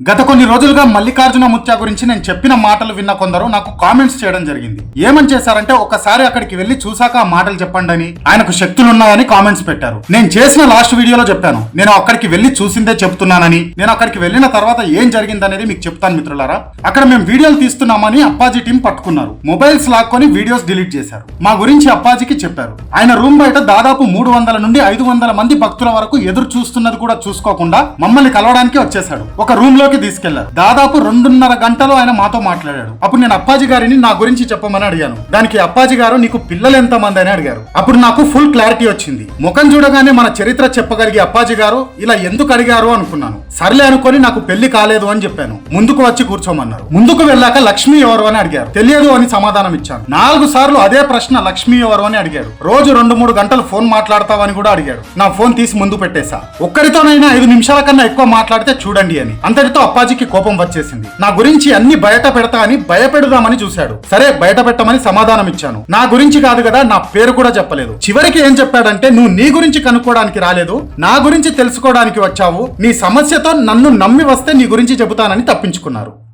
గత కొన్ని రోజులుగా మల్లికార్జున ముత్యా గురించి నేను చెప్పిన మాటలు విన్న కొందరు నాకు కామెంట్స్ చేయడం జరిగింది. ఏమని చేశారంటే, ఒకసారి అక్కడికి వెళ్లి చూసాక ఆ మాటలు చెప్పండి అని, ఆయనకు శక్తులు ఉన్నాయని కామెంట్స్ పెట్టారు. నేను చేసిన లాస్ట్ వీడియోలో చెప్పాను, నేను అక్కడికి వెళ్లి చూసిందే చెప్తున్నానని. నేను అక్కడికి వెళ్లిన తర్వాత ఏం జరిగిందనేది మీకు చెప్తాను మిత్రులారా. అక్కడ మేము వీడియోలు తీస్తున్నామని అప్పాజీ టీం పట్టుకున్నారు. మొబైల్స్ లాక్కొని వీడియోస్ డిలీట్ చేశారు. మా గురించి అప్పాజీకి చెప్పారు. ఆయన రూమ్ బయట దాదాపు 300 నుండి 500 మంది భక్తుల వరకు ఎదురు చూస్తున్నది కూడా చూసుకోకుండా మమ్మల్ని కలవడానికి వచ్చేసాడు. ఒక రూమ్ లో తీసుకెళ్లారు. దాదాపు 2.5 గంటలు ఆయన మాతో మాట్లాడాడు. అప్పుడు నేను అప్పాజీ గారిని నా గురించి చెప్పమని అడిగాను. దానికి అప్పాజీ గారు నీకు పిల్లలు ఎంతమంది అని అడిగారు. అప్పుడు నాకు ఫుల్ క్లారిటీ వచ్చింది. ముఖం చూడగానే మన చరిత్ర చెప్పగలిగే అప్పాజీ గారు ఇలా ఎందుకు అడిగారు అనుకున్నాను. సర్లే అనుకొని నాకు పెళ్లి కాలేదు అని చెప్పాను. ముందుకు వచ్చి కూర్చోమన్నారు. ముందుకు వెళ్ళాక లక్ష్మి ఎవరు అని అడిగారు. తెలియదు అని సమాధానం ఇచ్చాను. 4 సార్లు అదే ప్రశ్న లక్ష్మి ఎవరు అని అడిగాడు. రోజు 2-3 గంటలు ఫోన్ మాట్లాడతావని కూడా అడిగాడు. నా ఫోన్ తీసి ముందు పెట్టేశా. ఒక్కరితోనైనా 5 నిమిషాల కన్నా ఎక్కువ మాట్లాడితే చూడండి అని. అంతటితో అప్పాజీకి కోపం వచ్చేసింది. నా గురించి అన్ని బయట పెడతా అని భయపెడదామని చూశాడు. సరే బయట పెట్టమని సమాధానం ఇచ్చాను. నా గురించి కాదు కదా, నా పేరు కూడా చెప్పలేదు. చివరికి ఏం చెప్పాడంటే, నువ్వు నీ గురించి కనుక్కోవడానికి రాలేదు, నా గురించి తెలుసుకోవడానికి వచ్చావు. నీ సమస్యతో నన్ను నమ్మి వస్తే నీ గురించి చెబుతానని తప్పించుకున్నారు.